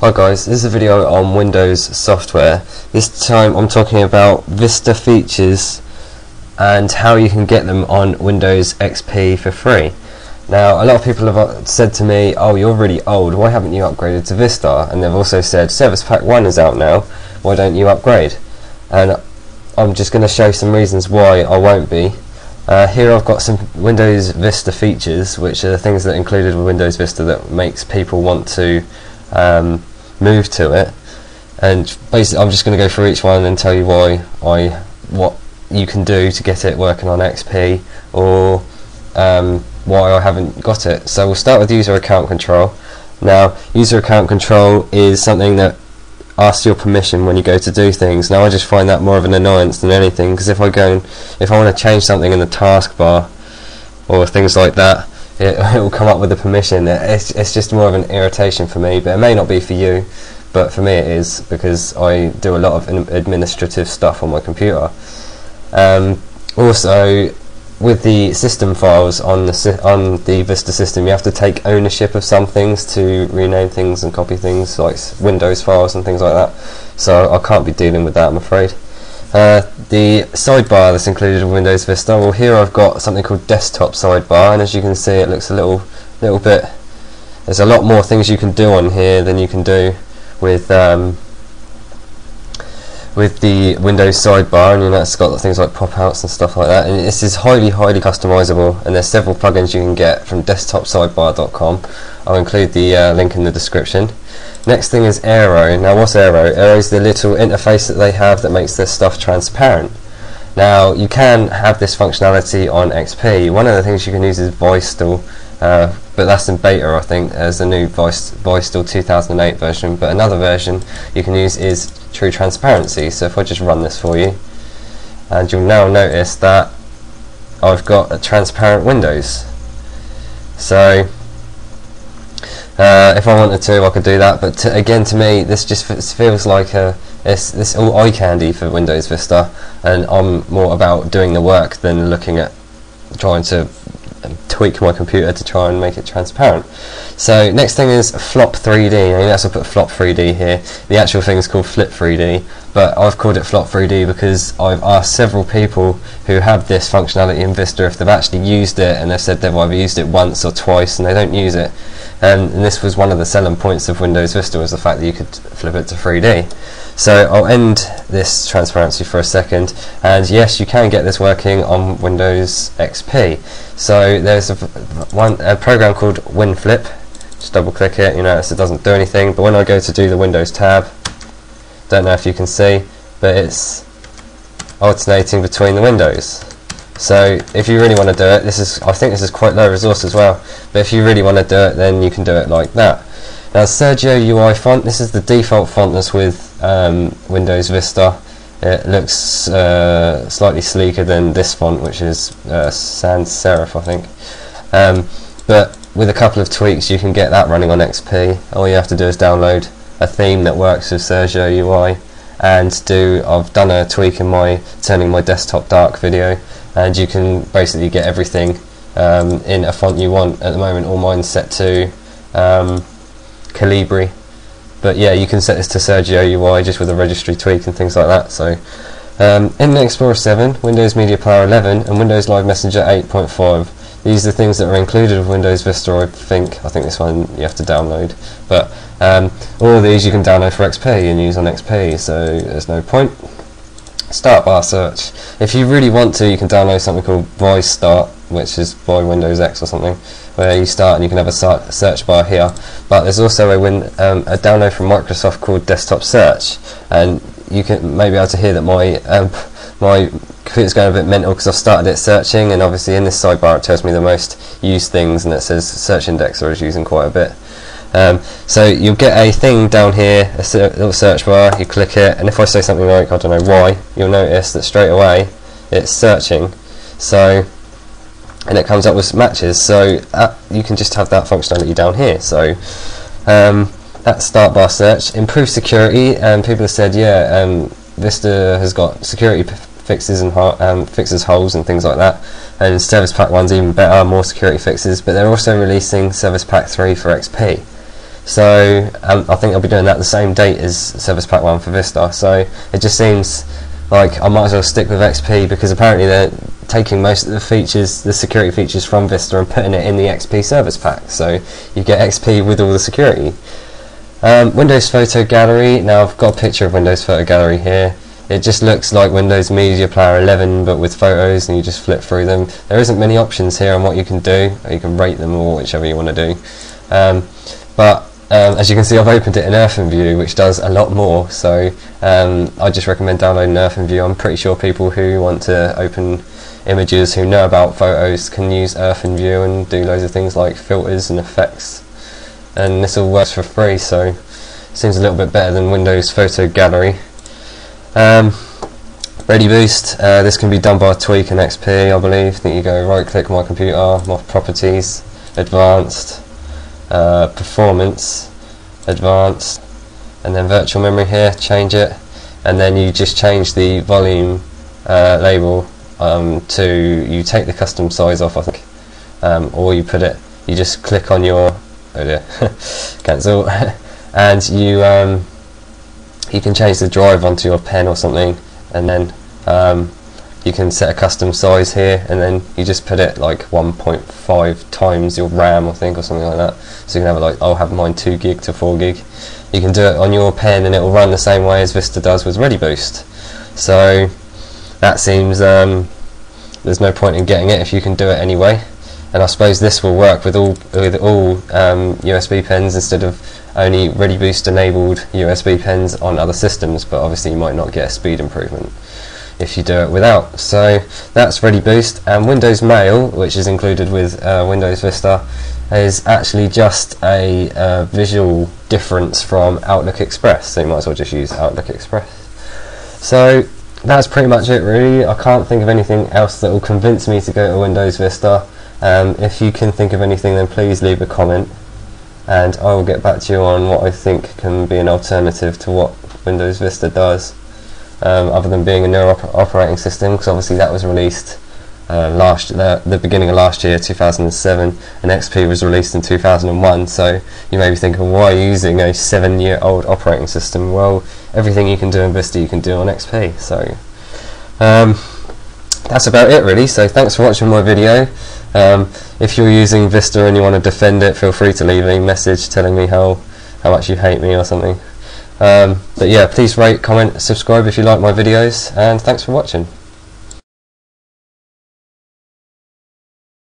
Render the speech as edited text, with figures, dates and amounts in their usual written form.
Hi guys, this is a video on Windows software. This time I'm talking about Vista features and how you can get them on Windows XP for free. Now, a lot of people have said to me, oh, you're really old, why haven't you upgraded to Vista? And they've also said, Service Pack 1 is out now, why don't you upgrade? And I'm just going to show some reasons why I won't be. Here I've got some Windows Vista features, which are the things that are included with Windows Vista that makes people want to move to it, and basically I'm just going to go through each one and tell you what you can do to get it working on XP, or why I haven't got it. So we'll start with user account control. Now, user account control is something that asks your permission when you go to do things. Now, I just find that more of an annoyance than anything, because if I want to change something in the taskbar or things like that, it will come up with the permission. It's just more of an irritation for me, but it may not be for you, but for me it is, because I do a lot of administrative stuff on my computer. Also, with the system files on the Vista system, you have to take ownership of some things to rename things and copy things, like Windows files and things like that, so I can't be dealing with that, I'm afraid. The sidebar that's included in Windows Vista, well, here I've got something called desktop sidebar, and as you can see it looks a little bit, there's a lot more things you can do on here than you can do with the Windows sidebar, and you know, it's got things like pop-outs and stuff like that, and this is highly customizable, and there's several plugins you can get from desktopsidebar.com. I'll include the link in the description. Next thing is Aero. Now, what's Aero? Aero is the little interface that they have that makes their stuff transparent. Now, you can have this functionality on XP. One of the things you can use is Vista, but that's in beta, I think. There's a new Vista 2008 version, but another version you can use is True Transparency. So if I just run this for you, and you'll now notice that I've got a transparent Windows. So if I wanted to, I could do that, but again, to me, this just feels like it's all eye candy for Windows Vista, and I'm more about doing the work than looking at trying to tweak my computer to try and make it transparent. So next thing is Flop 3D. Now, yes, I put Flop 3D here. The actual thing is called Flip 3D, but I've called it Flop 3D because I've asked several people who have this functionality in Vista if they've actually used it, and they've said they've either used it once or twice and they don't use it. And this was one of the selling points of Windows Vista, was the fact that you could flip it to 3D. So I'll end this transparency for a second, and yes, you can get this working on Windows XP. So there's a program called WinFlip. Just double click it, you notice it doesn't do anything, but when I go to do the Windows tab, don't know if you can see, but it's alternating between the windows. So if you really want to do it, I think this is quite low resource as well, but if you really want to do it, then you can do it like that. Now, Sergio UI font, this is the default font that's with Windows Vista. It looks slightly sleeker than this font, which is sans serif, I think. But with a couple of tweaks, you can get that running on XP. All you have to do is download a theme that works with Sergio UI, and I've done a tweak in my turning my desktop dark video, and you can basically get everything in a font you want. At the moment, all mine's set to Calibri, but yeah, you can set this to Sergio UI just with a registry tweak and things like that. So Internet Explorer 7, Windows Media Player 11, and Windows Live Messenger 8.5. These are the things that are included with Windows Vista, I think. I think this one you have to download, but all of these you can download for XP and use on XP, so there's no point. Start bar search. If you really want to, you can download something called Voice Start, which is by Windows X or something, where you start and you can have a search bar here. But there's also a download from Microsoft called Desktop Search, and you can maybe able to hear that my computer's going a bit mental because I've started it searching, and obviously in this sidebar it tells me the most used things, and it says Search Indexer is using quite a bit. So you'll get a thing down here, a little search bar, you click it, and if I say something like, I don't know why, you'll notice that straight away it's searching, and it comes up with matches, so you can just have that functionality down here. So that's start bar search. Improved security, and people have said, yeah, Vista has got security fixes and fixes holes and things like that, and Service Pack 1's even better, more security fixes, but they're also releasing Service Pack 3 for XP. So I think I'll be doing that the same date as Service Pack 1 for Vista. So it just seems like I might as well stick with XP, because apparently they're taking most of the features, the security features from Vista, and putting it in the XP Service Pack. So you get XP with all the security. Windows Photo Gallery. Now I've got a picture of Windows Photo Gallery here. It just looks like Windows Media Player 11 but with photos, and you just flip through them. There isn't many options here on what you can do. You can rate them or whichever you want to do. As you can see, I've opened it in EarthenView, which does a lot more, so I just recommend downloading EarthenView. I'm pretty sure people who want to open images, who know about photos, can use EarthenView and do loads of things like filters and effects, and this all works for free, so it seems a little bit better than Windows Photo Gallery. Ready Boost, this can be done by a tweak in XP, I believe. That you go right click My Computer, More Properties, Advanced, Performance, Advanced, and then Virtual Memory here, change it, and then you just change the volume label to, you take the custom size off, I think, or you put it, you just click on your, oh dear, cancel, and you can change the drive onto your pen or something, and then you can set a custom size here, and then you just put it like 1.5 times your RAM, I think, or something like that. So you can have it like, I'll have mine 2 gig to 4 gig. You can do it on your pen and it will run the same way as Vista does with Ready Boost. So that seems, there's no point in getting it if you can do it anyway. And I suppose this will work with all USB pens instead of only Ready Boost enabled USB pens on other systems, but obviously you might not get a speed improvement if you do it without. So that's Ready Boost. And Windows Mail, which is included with Windows Vista, is actually just a visual difference from Outlook Express, so you might as well just use Outlook Express. So that's pretty much it really. I can't think of anything else that will convince me to go to Windows Vista. If you can think of anything, then please leave a comment, and I will get back to you on what I think can be an alternative to what Windows Vista does, other than being a new operating system, because obviously that was released the beginning of last year, 2007, and XP was released in 2001. So you may be thinking, why are you using a 7-year-old operating system? Well, everything you can do in Vista you can do on XP. So that's about it really. So thanks for watching my video. If you're using Vista and you want to defend it, feel free to leave a message telling me how much you hate me or something. But yeah, please rate, comment, subscribe if you like my videos, and thanks for watching.